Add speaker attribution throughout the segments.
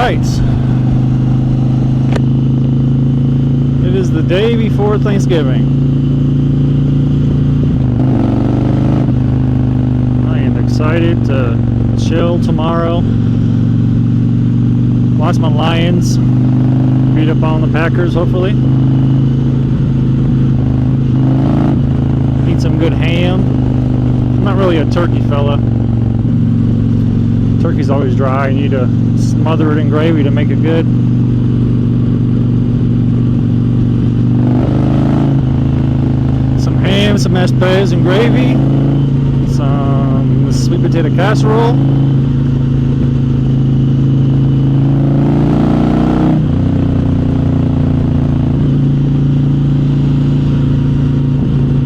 Speaker 1: right. It is the day before Thanksgiving. I am excited to chill tomorrow. Watch my Lions beat up on the Packers, hopefully. Eat some good ham. I'm not really a turkey fella. Turkey's always dry. You need to smother it in gravy to make it good. Some ham, some mashed potatoes and gravy. Some sweet potato casserole.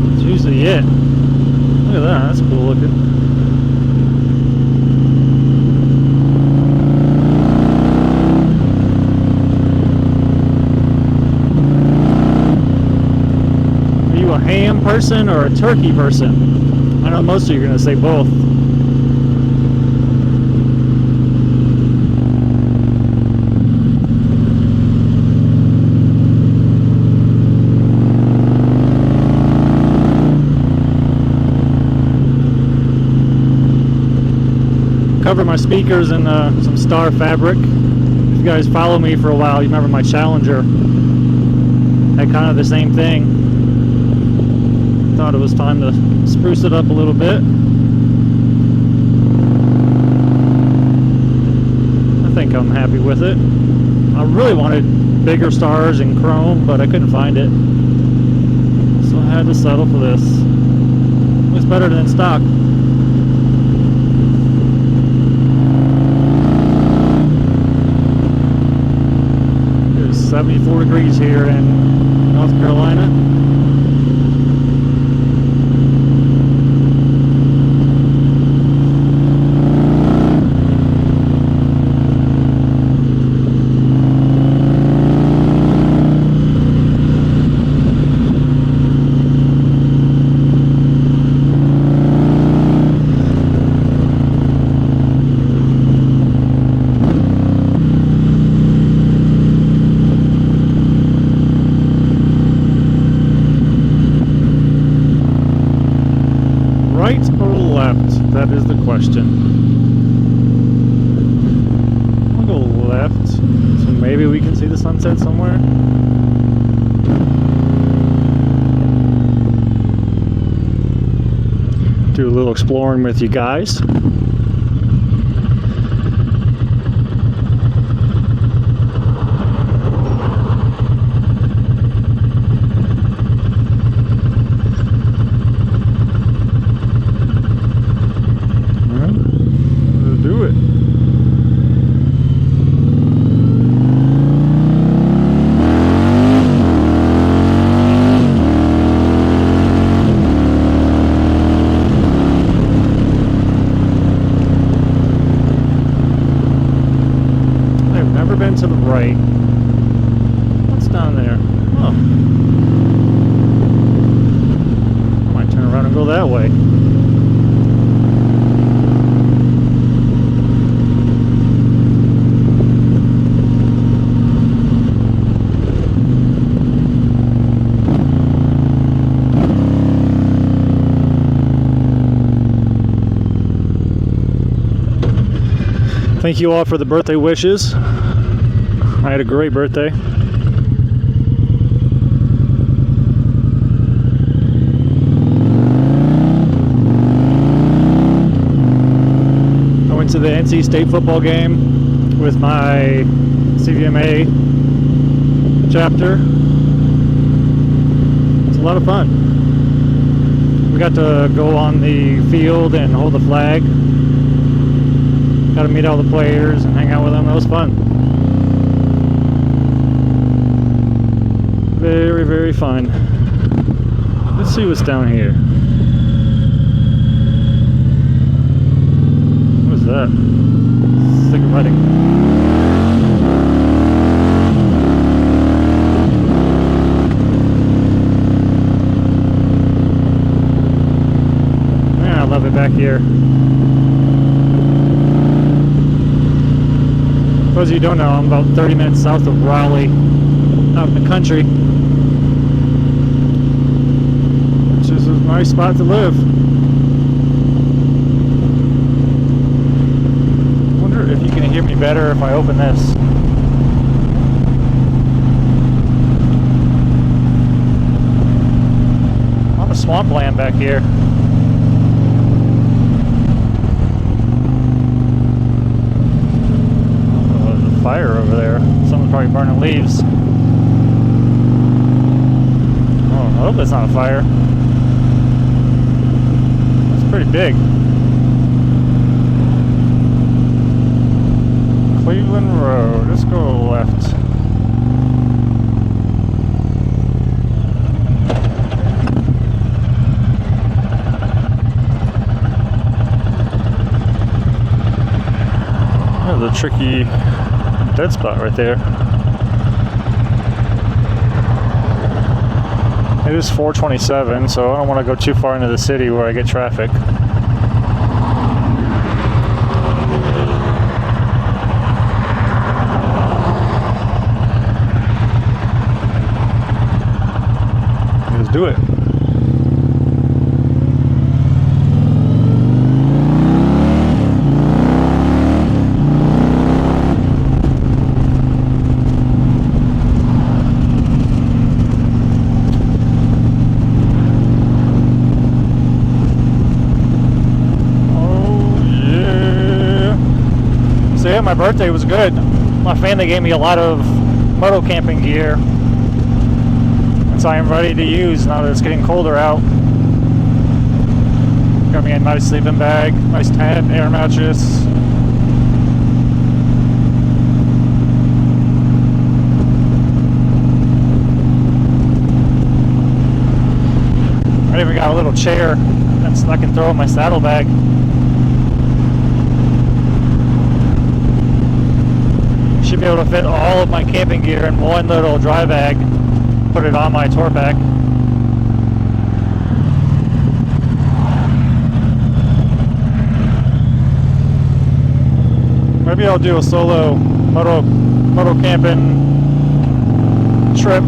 Speaker 1: That's usually it. Look at that. That's cool looking. A ham person or a turkey person? I know most of you are going to say both. Cover my speakers in some Star fabric. If you guys follow me for a while, you remember my Challenger had kind of the same thing. Thought it was time to spruce it up a little bit. I think I'm happy with it. I really wanted bigger stars in chrome, but I couldn't find it, so I had to settle for this. Looks better than stock. It's 74 degrees here in North Carolina. Right or left? That is the question. I'll go left, so maybe we can see the sunset somewhere. Do a little exploring with you guys. Do it. I've never been to the right. What's down there? Oh. I might turn around and go that way. Thank you all for the birthday wishes. I had a great birthday. I went to the NC State football game with my CVMA chapter. It's a lot of fun. We got to go on the field and hold the flag. Got to meet all the players and hang out with them. That was fun. Very, very fun. Let's see what's down here. What is that? Sick of writing. Man, I love it back here. those of you who don't know, I'm about 30 minutes south of Raleigh, out in the country, which is a nice spot to live. I wonder if you can hear me better if I open this. On the swampland back here. Fire over there. Someone's probably burning leaves. Oh, I hope that's not a fire. That's pretty big. Cleveland Road. Let's go left. There's a tricky dead spot right there. It is 4:27, so I don't want to go too far into the city where I get traffic. Let's do it. So yeah, my birthday was good. My family gave me a lot of moto camping gear, and so I am ready to use now that it's getting colder out. Got me a nice sleeping bag, nice tent, air mattress. I even got a little chair that I can throw in my saddlebag. Should be able to fit all of my camping gear in one little dry bag, put it on my tour pack. Maybe I'll do a solo moto camping trip.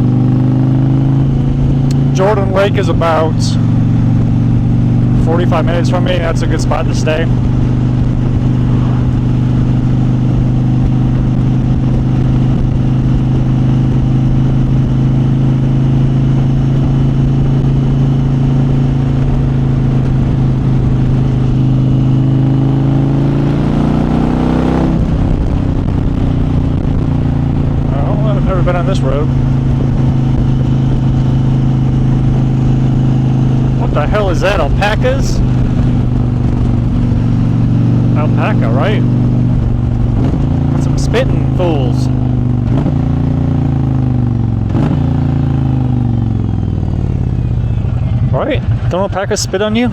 Speaker 1: Jordan Lake is about 45 minutes from me. That's a good spot to stay. Been on this road. What the hell is that? Alpacas? Alpaca, right? That's some spitting fools. Right? Don't alpacas spit on you?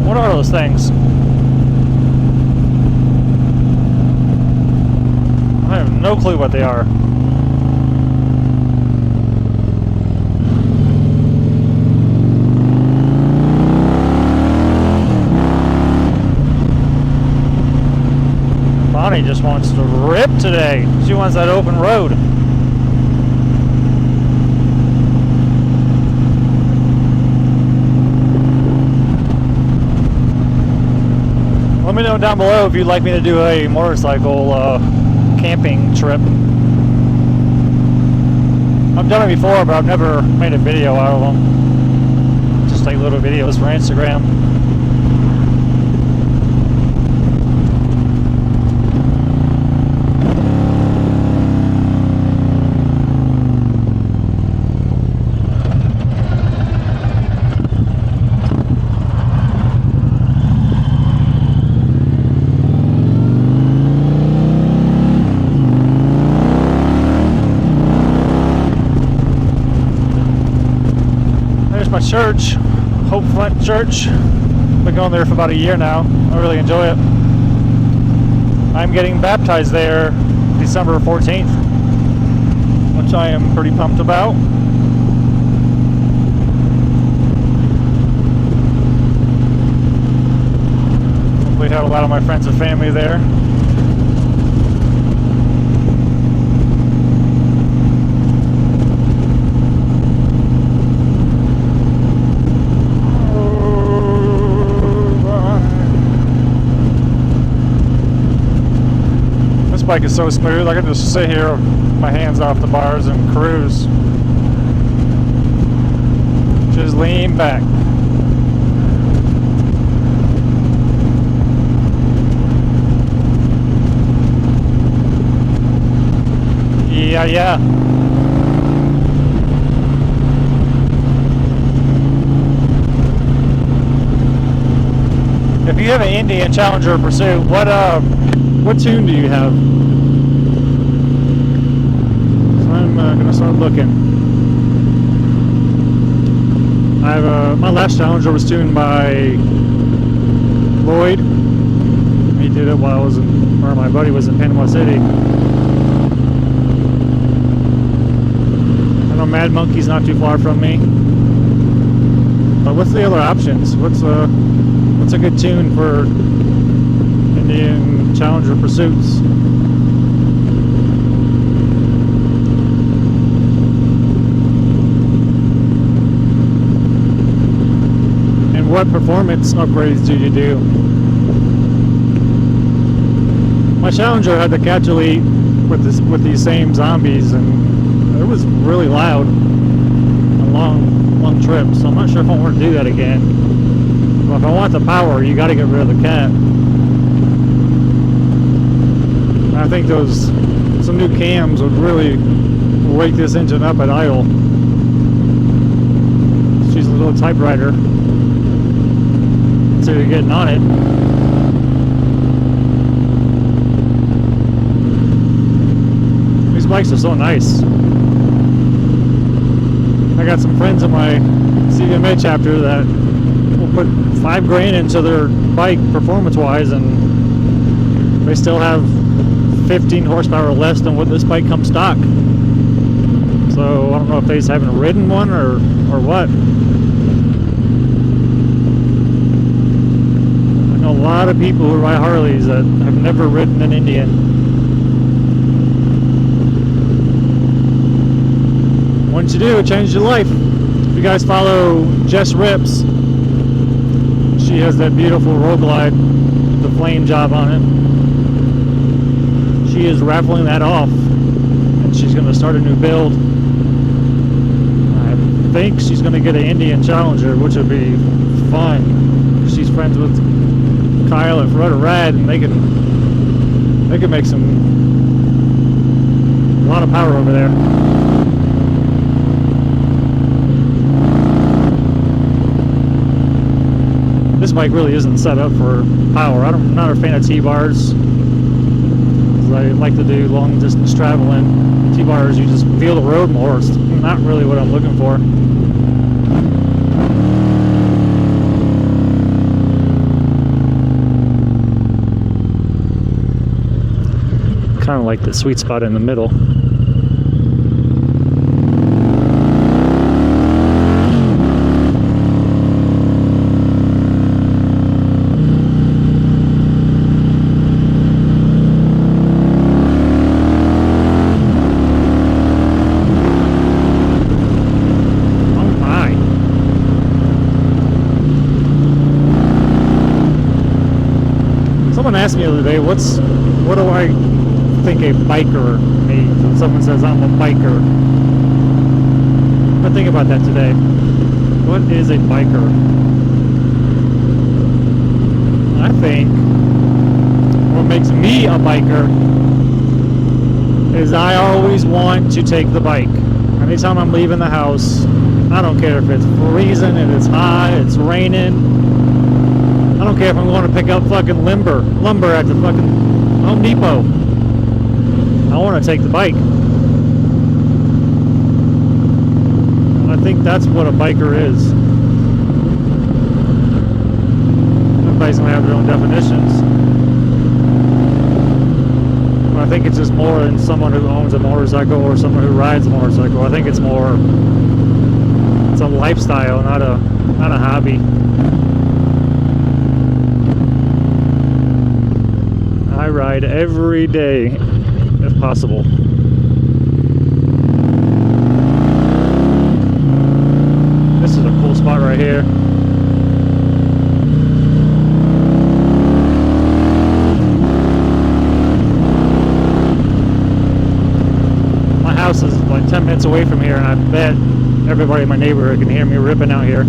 Speaker 1: What are those things? I have no clue what they are. Bonnie just wants to rip today. She wants that open road. Let me know down below if you'd like me to do a motorcycle camping trip. I've done it before, but I've never made a video out of them. Just like little videos for Instagram. My church, Hope Flint Church. Been going there for about a year now. I really enjoy it. I'm getting baptized there December 14th, which I am pretty pumped about. Hopefully have a lot of my friends and family there. This bike is so smooth, I can just sit here with my hands off the bars and cruise. Just lean back. Yeah. If you have an Indian Challenger Pursuit, what tune do you have? So I'm gonna start looking. I have my last Challenger was tuned by Lloyd. He did it while I was in, or my buddy was in Panama City. I know Mad Monkey's not too far from me. But what's the other options? What's a good tune for Indian Challenger Pursuits? And what performance upgrades do you do? My Challenger had the catch elite with these same zombies, and it was really loud. A long trip, so I'm not sure if I want to do that again. But if I want the power, you got to get rid of the cat. I think some new cams would really wake this engine up at idle. She's a little typewriter, so you're getting on it. These bikes are so nice. I got some friends in my CVMA chapter that will put $5 grand into their bike performance-wise, and they still have 15 horsepower less than what this bike comes stock. So I don't know if they just haven't ridden one or what. I know a lot of people who ride Harleys that have never ridden an Indian. Once you do, it changes your life. If you guys follow Jess Rips, she has that beautiful road glide with the flame job on it. She is raffling that off, and she's going to start a new build. I think she's going to get an Indian Challenger, which would be fun. She's friends with Kyle at Rudder Rad, and they can make a lot of power over there. This bike really isn't set up for power. I'm not a fan of T-bars. I like to do long distance traveling. T-bars, you just feel the road more. It's not really what I'm looking for. Kind of like the sweet spot in the middle. Someone asked me the other day, what do I think a biker means? When someone says I'm a biker, I think about that today. What is a biker? I think what makes me a biker is I always want to take the bike. Anytime I'm leaving the house, I don't care if it's freezing and it's hot, it's raining. I don't care if I'm going to pick up fucking lumber at the fucking Home Depot. I want to take the bike. I think that's what a biker is. Everybody's going to have their own definitions. think it's just more than someone who owns a motorcycle or someone who rides a motorcycle. I think it's more, it's a lifestyle, not a hobby. I ride every day if possible. This is a cool spot right here. My house is like 10 minutes away from here, and I bet everybody in my neighborhood can hear me ripping out here.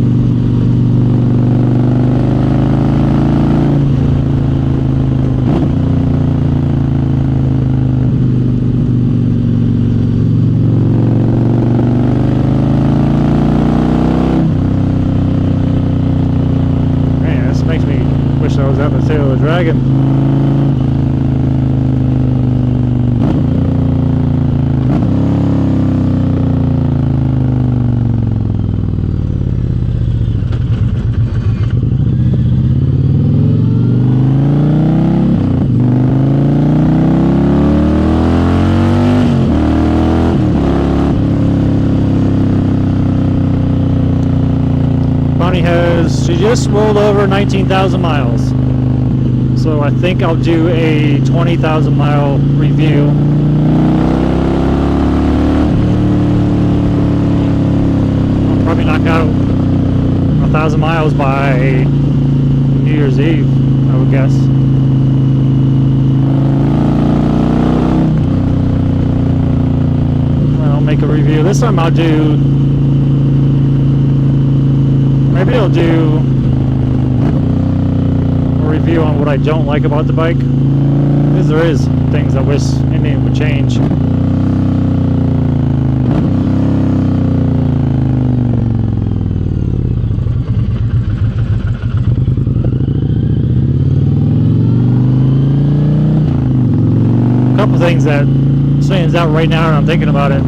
Speaker 1: I was at the tail of the dragon. She just rolled over 19,000 miles. So I think I'll do a 20,000 mile review. I'll probably knock out 1,000 miles by New Year's Eve, I would guess. I'll make a review. This time I'll do, maybe I'll do a review on what I don't like about the bike, because there is things I wish Indian would change. A couple things that stands out right now, and I'm thinking about it,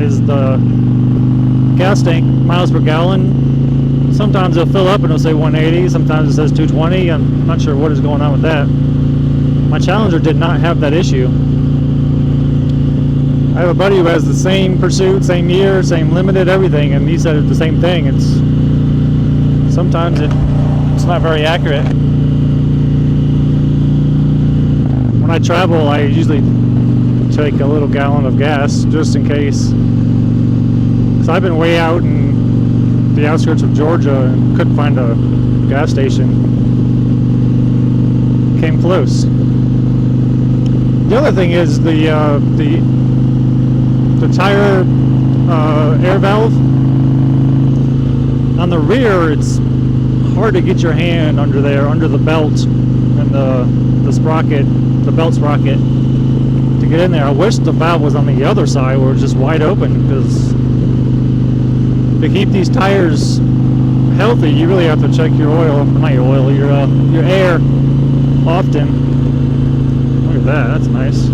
Speaker 1: is the gas tank miles per gallon. Sometimes it'll fill up and it'll say 180, sometimes it says 220. I'm not sure what is going on with that. My Challenger did not have that issue. I have a buddy who has the same Pursuit, same year, same limited, everything, and he said it's the same thing. Sometimes it's not very accurate. When I travel, I usually take a little gallon of gas just in case. So I've been way out in the outskirts of Georgia and couldn't find a gas station. Came close. The other thing is the tire air valve on the rear. It's hard to get your hand under there, under the belt and the sprocket, the belt sprocket, to get in there. I wish the valve was on the other side where it's just wide open, because to keep these tires healthy, you really have to check your oil, not your oil, your air often. Look at that, that's nice.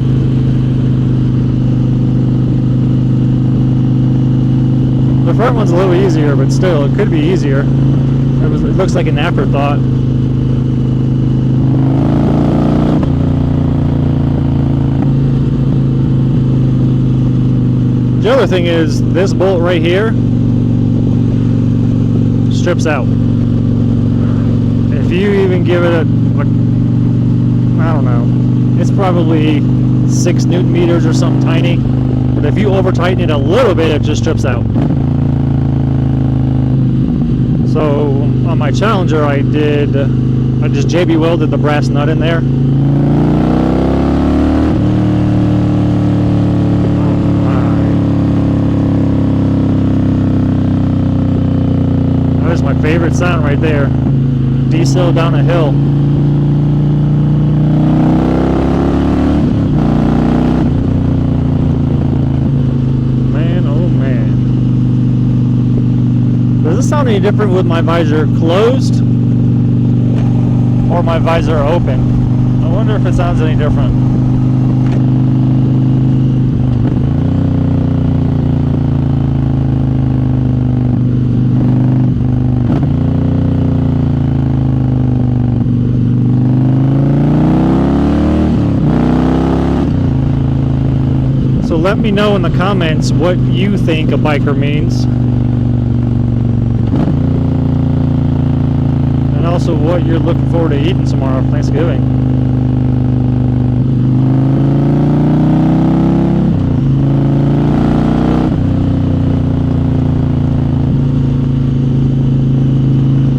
Speaker 1: The front one's a little easier, but still, it could be easier. It looks like an afterthought. The other thing is, this bolt right here strips out. If you even give it a, I don't know, it's probably 6 Newton meters or something tiny, but if you over tighten it a little bit, it just strips out. So on my Challenger, I just JB welded the brass nut in there. Favorite sound right there. Diesel down a hill. Man, oh man. Does this sound any different with my visor closed or my visor open? I wonder if it sounds any different. So let me know in the comments what you think a biker means. And also what you're looking forward to eating tomorrow for Thanksgiving.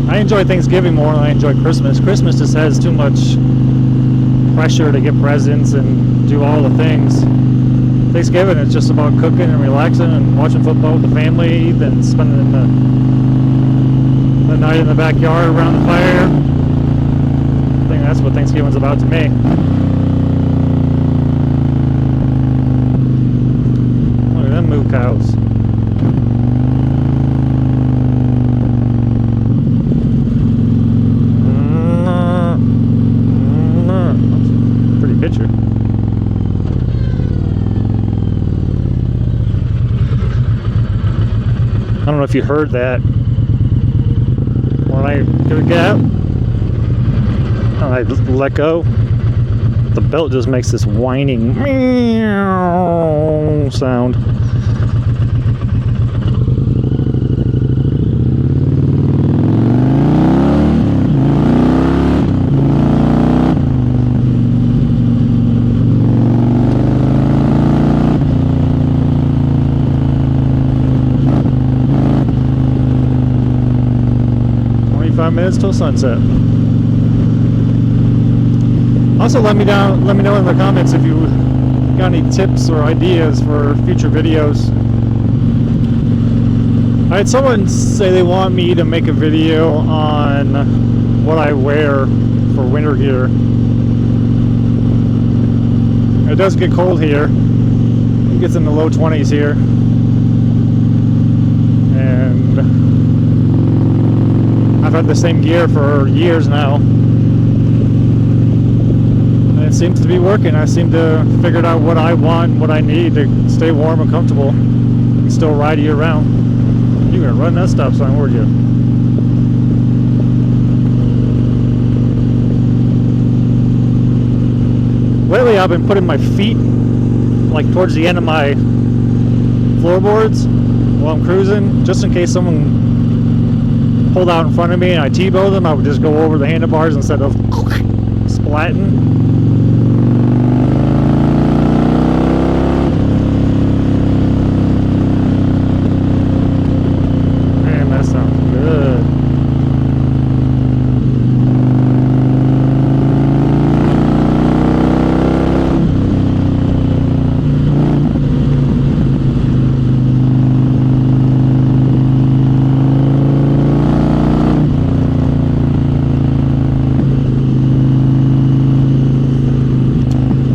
Speaker 1: I enjoy Thanksgiving more than I enjoy Christmas. Christmas just has too much pressure to get presents and do all the things. Thanksgiving is just about cooking and relaxing and watching football with the family, then spending the night in the backyard around the fire. I think that's what Thanksgiving's about to me. Look at them moo cows. Pretty picture. I don't know if you heard that. When I get out and I let go, the belt just makes this whining meow sound. Minutes till sunset. Also, let me know in the comments if you got any tips or ideas for future videos. I had someone say they want me to make a video on what I wear for winter gear. It does get cold here. It gets in the low 20s here. And I've had the same gear for years now, and it seems to be working. I seem to figured out what I want, what I need to stay warm and comfortable and still ride year round. You're gonna run that stop sign, weren't you? Lately I've been putting my feet like towards the end of my floorboards while I'm cruising, just in case someone pulled out in front of me and I T-bow them. I would just go over the handlebars instead of splatting. Man, that sounds good.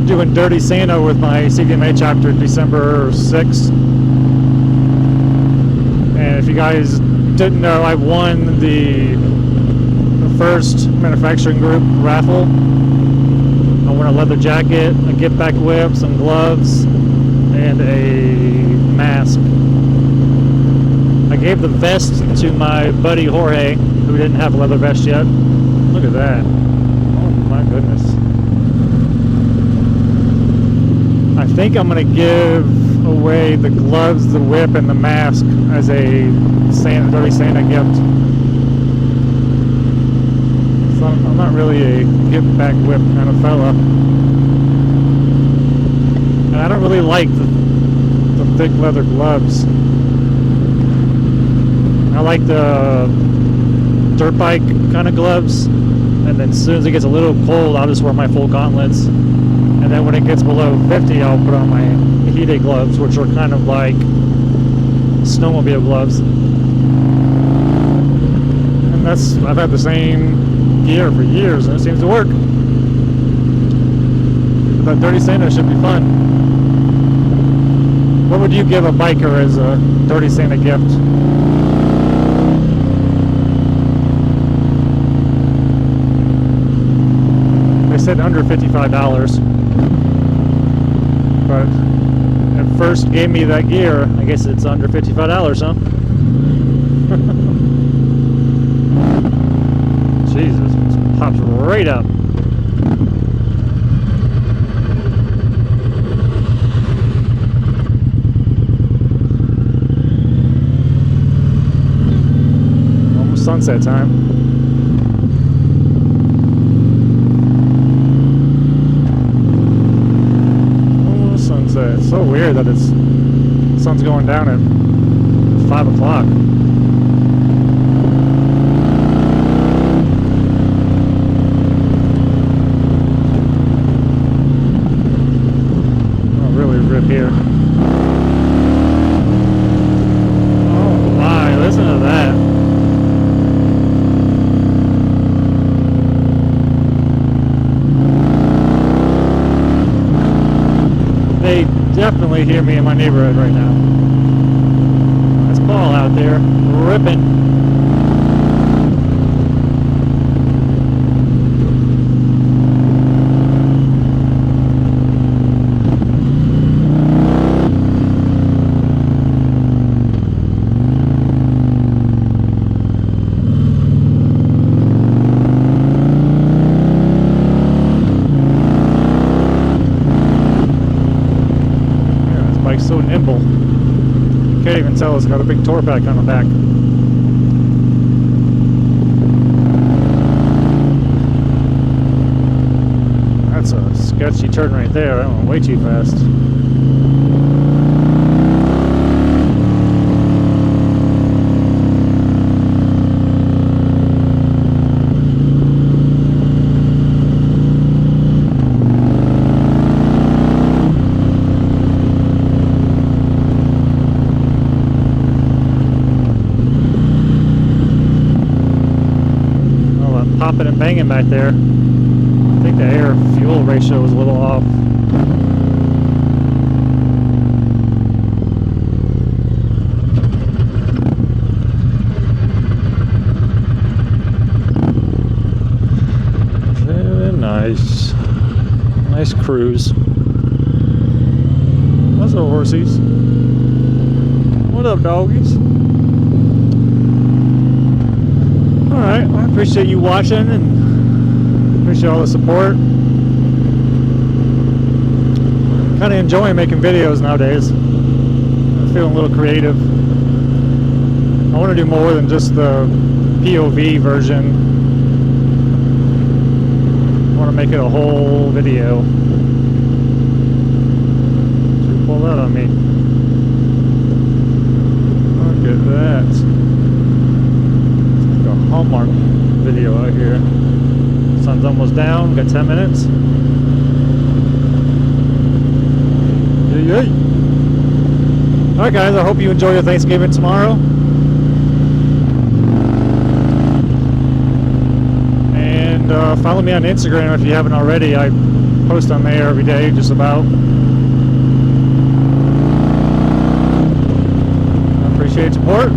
Speaker 1: Doing Dirty Santa with my CDMA chapter December 6th. And if you guys didn't know, I won the first manufacturing group raffle. I won a leather jacket, a gift back whip, some gloves, and a mask. I gave the vest to my buddy Jorge, who didn't have a leather vest yet. Look at that. Oh my goodness. I think I'm going to give away the gloves, the whip, and the mask as a Dirty Santa gift. So I'm not really a gift back whip kind of fella. And I don't really like the thick leather gloves. I like the dirt bike kind of gloves. And then as soon as it gets a little cold, I'll just wear my full gauntlets. And then when it gets below 50, I'll put on my heated gloves, which are kind of like snowmobile gloves. And I've had the same gear for years, and it seems to work. But Dirty Santa should be fun. What would you give a biker as a Dirty Santa gift? They said under $55. But at first gave me that gear, I guess it's under $55, huh? Jesus, it pops right up. sunset time. Almost sunset. It's so weird that the sun's going down at 5 o'clock. I'll really rip here. Oh my, listen to that. They definitely hear me in my neighborhood right now. That's Paul out there ripping. So nimble. Can't even tell it's got a big tour pack on the back. That's a sketchy turn right there. I went way too fast. Popping and banging back there. I think the air-fuel ratio was a little off. Very nice. Nice cruise. Those are horsies. What up, doggies? Alright, well, I appreciate you watching and appreciate all the support. Kind of enjoying making videos nowadays. I'm feeling a little creative. I want to do more than just the POV version. I want to make it a whole video. Should pull that on me. Look at that. Hallmark video out here. Sun's almost down, got 10 minutes. Yay. Alright guys, I hope you enjoy your Thanksgiving tomorrow. And follow me on Instagram if you haven't already. I post on there every day, just about. I appreciate your support.